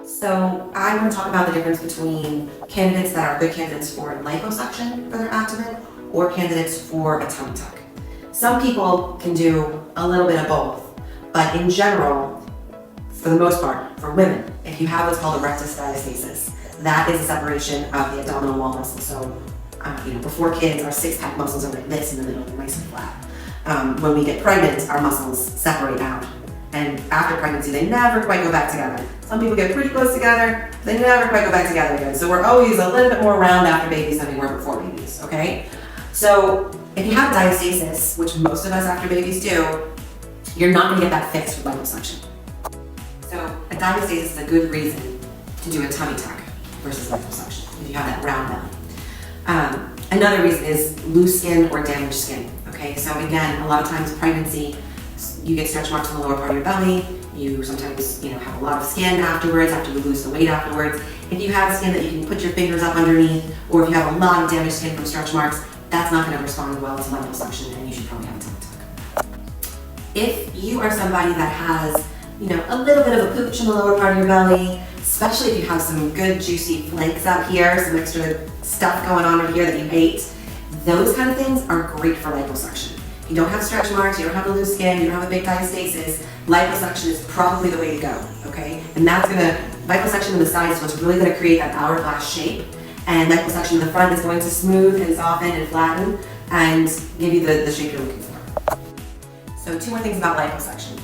So I'm going to talk about the difference between candidates that are good candidates for liposuction for their abdomen or candidates for a tummy tuck. Some people can do a little bit of both, but in general, for the most part, for women, if you have what's called a rectus diastasis, that is a separation of the abdominal wall muscle. So, before kids, our six-pack muscles are like this in the middle, nice and flat. When we get pregnant, our muscles separate out. And after pregnancy, they never quite go back together. Some people get pretty close together, they never quite go back together again. So we're always a little bit more round after babies than we were before babies, okay? So if you have diastasis, which most of us after babies do, you're not gonna get that fixed with liposuction. So a diastasis is a good reason to do a tummy tuck versus liposuction, if you have that round belly. Another reason is loose skin or damaged skin, okay? So again, a lot of times pregnancy, you get stretch marks on the lower part of your belly. You sometimes, have a lot of skin afterwards, after you lose the weight afterwards. If you have skin that you can put your fingers up underneath, or if you have a lot of damaged skin from stretch marks, that's not going to respond well to liposuction, and you should probably have a tummy tuck. If you are somebody that has, a little bit of a pooch in the lower part of your belly, especially if you have some good juicy flakes out here, some extra stuff going on right here that you ate, those kind of things are great for liposuction. You don't have stretch marks, you don't have the loose skin, you don't have a big diastasis, liposuction is probably the way to go, okay? And liposuction in the sides is what's really gonna create that hourglass shape, and liposuction in the front is going to smooth and soften and flatten and give you the shape you're looking for. So 2 more things about liposuction.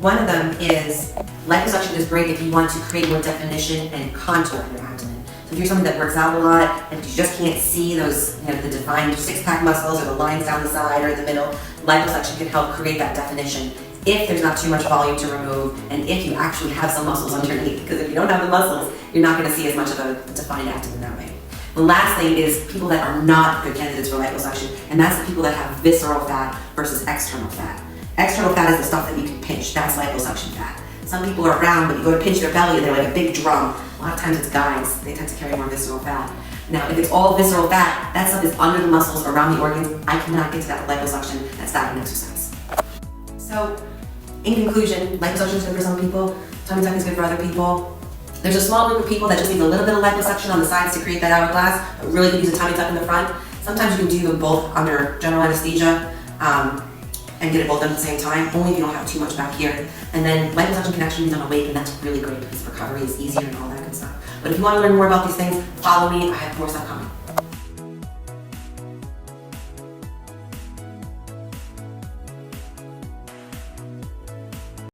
One of them is, liposuction is great if you want to create more definition and contour in your abdomen. So if you're someone that works out a lot and you just can't see those, the defined six-pack muscles or the lines down the side or in the middle, liposuction can help create that definition if there's not too much volume to remove and if you actually have some muscles underneath. Because if you don't have the muscles, you're not going to see as much of a defined abdomen that way. The last thing is people that are not good candidates for liposuction, and that's the people that have visceral fat versus external fat. External fat is the stuff that you can pinch. That's liposuction fat. Some people are round, but you go to pinch their belly and they're like a big drum. A lot of times it's guys. They tend to carry more visceral fat. Now, if it's all visceral fat, that stuff is under the muscles, around the organs. I cannot get to that with liposuction. That's diet and exercise. So, in conclusion, liposuction is good for some people. Tummy tuck is good for other people. There's a small group of people that just need a little bit of liposuction on the sides to create that hourglass, but really could use a tummy tuck in the front. Sometimes you can do them both under general anesthesia and get it both done at the same time, only if you don't have too much back here. And then liposuction can actually be done awake, and that's really great because recovery is easier and all that good stuff. But if you want to learn more about these things, follow me. I have more stuff coming.